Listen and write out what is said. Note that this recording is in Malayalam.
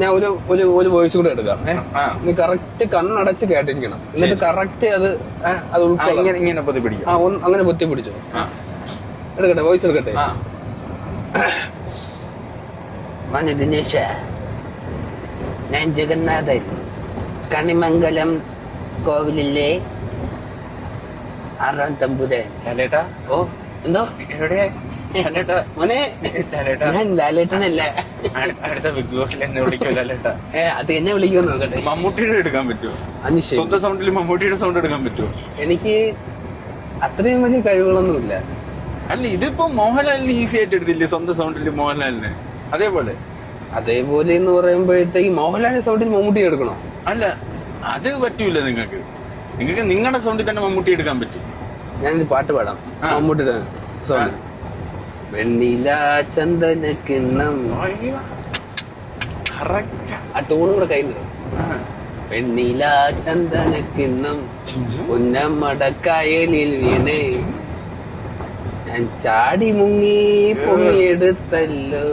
ഞാൻ ഒരു വോയിസ് കൂടെ എടുക്കാം. നീ കറക്റ്റ് കണ്ണടച്ച് കേട്ടിരിക്കണം. എന്നിട്ട് കറക്റ്റ് അത് ഉൾക്കൊള്ളാം. ഇങ്ങനെ പൊത്തി പിടിക്കും. അങ്ങനെ പൊത്തി പിടിച്ചോ. എടുക്കട്ടെ, വോയിസ് എടുക്കട്ടെ. മോനെ ദിനേശ, ഞാൻ ജഗന്നാഥൻ, കണിമംഗലം കോവിലിലെ 6ാം തമ്പുരാൻ. ഓ എന്തോ മോനെ, ഞാൻ ലാലേട്ടനല്ല. അടുത്ത ബിഗ് ബോസിൽ എന്നെ വിളിക്കും ലാലേട്ടാ. അത് എന്നെ വിളിക്കുമെന്ന് നോക്കട്ടെ. മമ്മൂട്ടിയുടെ എടുക്കാൻ പറ്റുമോ? സ്വന്തം സൗണ്ടിൽ മമ്മൂട്ടിയുടെ സൗണ്ട് എടുക്കാൻ പറ്റുമോ? എനിക്ക് അത്രയും വലിയ കഴിവുകളൊന്നുമില്ല. അല്ല, ഇതിപ്പോ മോഹൻലാലിന് ഈസി ആയിട്ട് എടുത്തില്ലേ സ്വന്തം സൗണ്ടിൽ മോഹൻലാലിന്? അതേപോലെ എന്ന് പറയുമ്പോഴത്തേക്ക് മോഹൻലാലിന്റെ സൗണ്ടിൽ മമ്മൂട്ടി എടുക്കണോ? അല്ല, അത് പറ്റൂല. നിങ്ങൾക്ക് നിങ്ങളുടെ സൗണ്ടിൽ തന്നെ മമ്മൂട്ടി എടുക്കാൻ പറ്റും. ഞാനൊരു പാട്ട് പാടാം മമ്മൂട്ടിയുടെ സൗണ്ട്. വെണ്ണില ചന്ദന കിണ്ണം, ആ ടൂണും കൂടെ കയ്യിൽ നിന്നും. വെണ്ണില ചന്ദന കിണ്ണം ഉന്നമടക്കായലിൽ വീണേ, ഞാൻ ചാടി മുങ്ങി പൊങ്ങിയെടുത്തല്ലോ.